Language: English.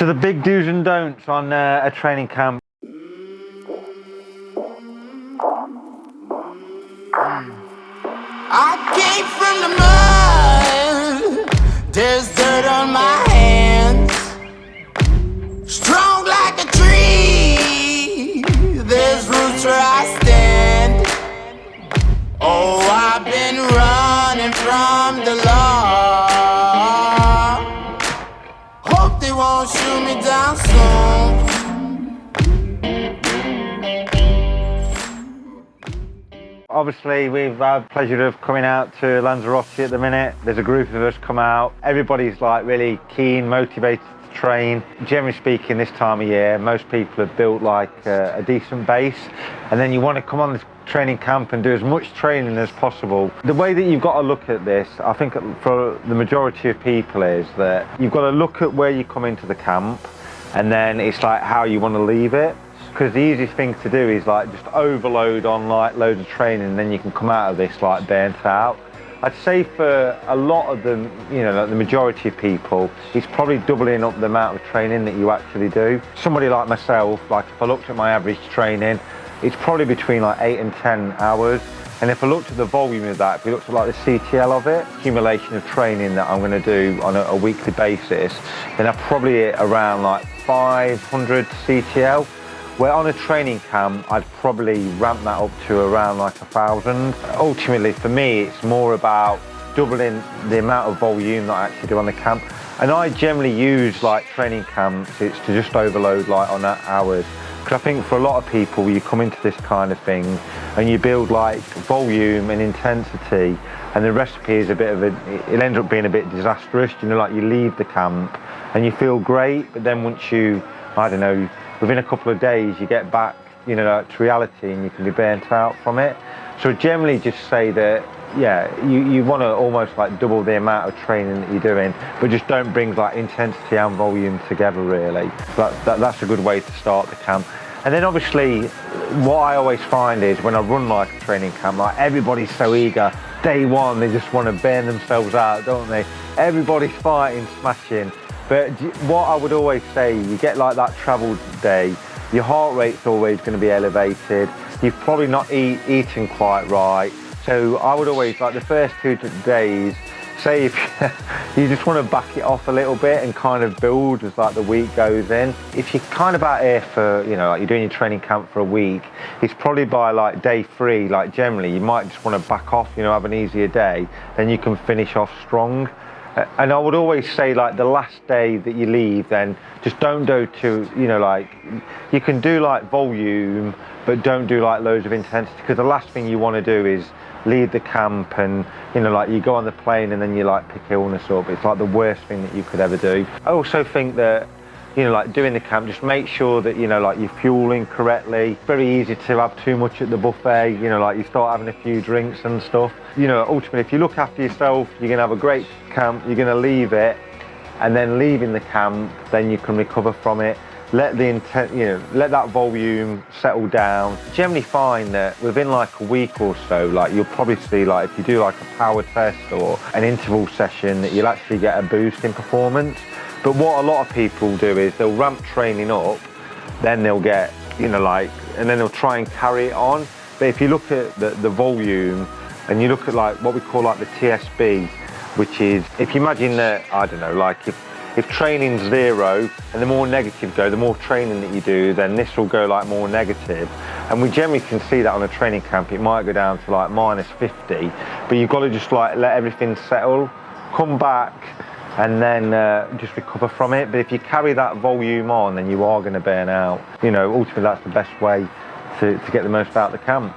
So the big do's and don'ts on a training camp. I came from the mud, there's dirt on my hands. Strong like a tree, there's roots where I stand. Oh, I've been running from the law. Hope they won't shoot me down soon. Obviously, we've had the pleasure of coming out to Lanzarote at the minute. There's a group of us come out. Everybody's like really keen, motivated to train. Generally speaking, this time of year, most people have built like a decent base, and then you want to come on this training camp and do as much training as possible. The way that you've got to look at this, I think for the majority of people, is that you've got to look at where you come into the camp, and then it's like how you want to leave it. Because the easiest thing to do is like just overload on like loads of training, and then you can come out of this like burnt out. I'd say for a lot of them, you know, like the majority of people, it's probably doubling up the amount of training that you actually do. Somebody like myself, like if I looked at my average training, it's probably between like 8 and 10 hours. And if I looked at the volume of that, if we looked at like the CTL of it, accumulation of training that I'm going to do on a weekly basis, then I'm probably at around like 500 CTL. Where on a training camp, I'd probably ramp that up to around like 1,000. Ultimately, for me, it's more about doubling the amount of volume that I actually do on the camp. And I generally use like training camps, it's to just overload like on that hours. Because I think for a lot of people, you come into this kind of thing and you build like volume and intensity, and the recipe is a bit of it ends up being a bit disastrous. You know, like you leave the camp and you feel great, but then once you, I don't know, within a couple of days, you get back, you know, like, to reality, and you can be burnt out from it. So generally just say that, yeah, you want to almost like double the amount of training that you're doing, but just don't bring like intensity and volume together really. That's a good way to start the camp. And then obviously, what I always find is when I run like a training camp, like everybody's so eager. Day one, they just want to burn themselves out, don't they? Everybody's fighting, smashing. But what I would always say, you get like that travel day, your heart rate's always going to be elevated. You've probably not eaten quite right. So I would always, like the first 2 days, say if you just want to back it off a little bit and kind of build as like the week goes in. If you're kind of out here for, you know, like you're doing your training camp for a week, it's probably by like day 3, like generally you might just want to back off, you know, have an easier day, then you can finish off strong. And I would always say like the last day that you leave, then just don't go to, you know, like you can do like volume, but don't do like loads of intensity, because the last thing you want to do is leave the camp and, you know, like you go on the plane and then you like pick illness up. It's like the worst thing that you could ever do. I also think that, you know, like doing the camp, just make sure that, you know, like you're fueling correctly. It's very easy to have too much at the buffet, you know, like you start having a few drinks and stuff. You know, ultimately, if you look after yourself, you're gonna have a great camp, you're gonna leave it, and then leaving the camp, then you can recover from it. Let let that volume settle down. Generally find that within like a week or so, like you'll probably see, like if you do like a power test or an interval session, that you'll actually get a boost in performance. But what a lot of people do is they'll ramp training up, then they'll get, you know, like, and then they'll try and carry it on. But if you look at the volume, and you look at like what we call like the TSB, which is, if you imagine that, I don't know, like if training's 0 and the more negative go, the more training that you do, then this will go like more negative. And we generally can see that on a training camp, it might go down to like -50, but you've got to just like let everything settle, come back, and then just recover from it. But if you carry that volume on, then you are going to burn out. You know, ultimately that's the best way to get the most out of the camp.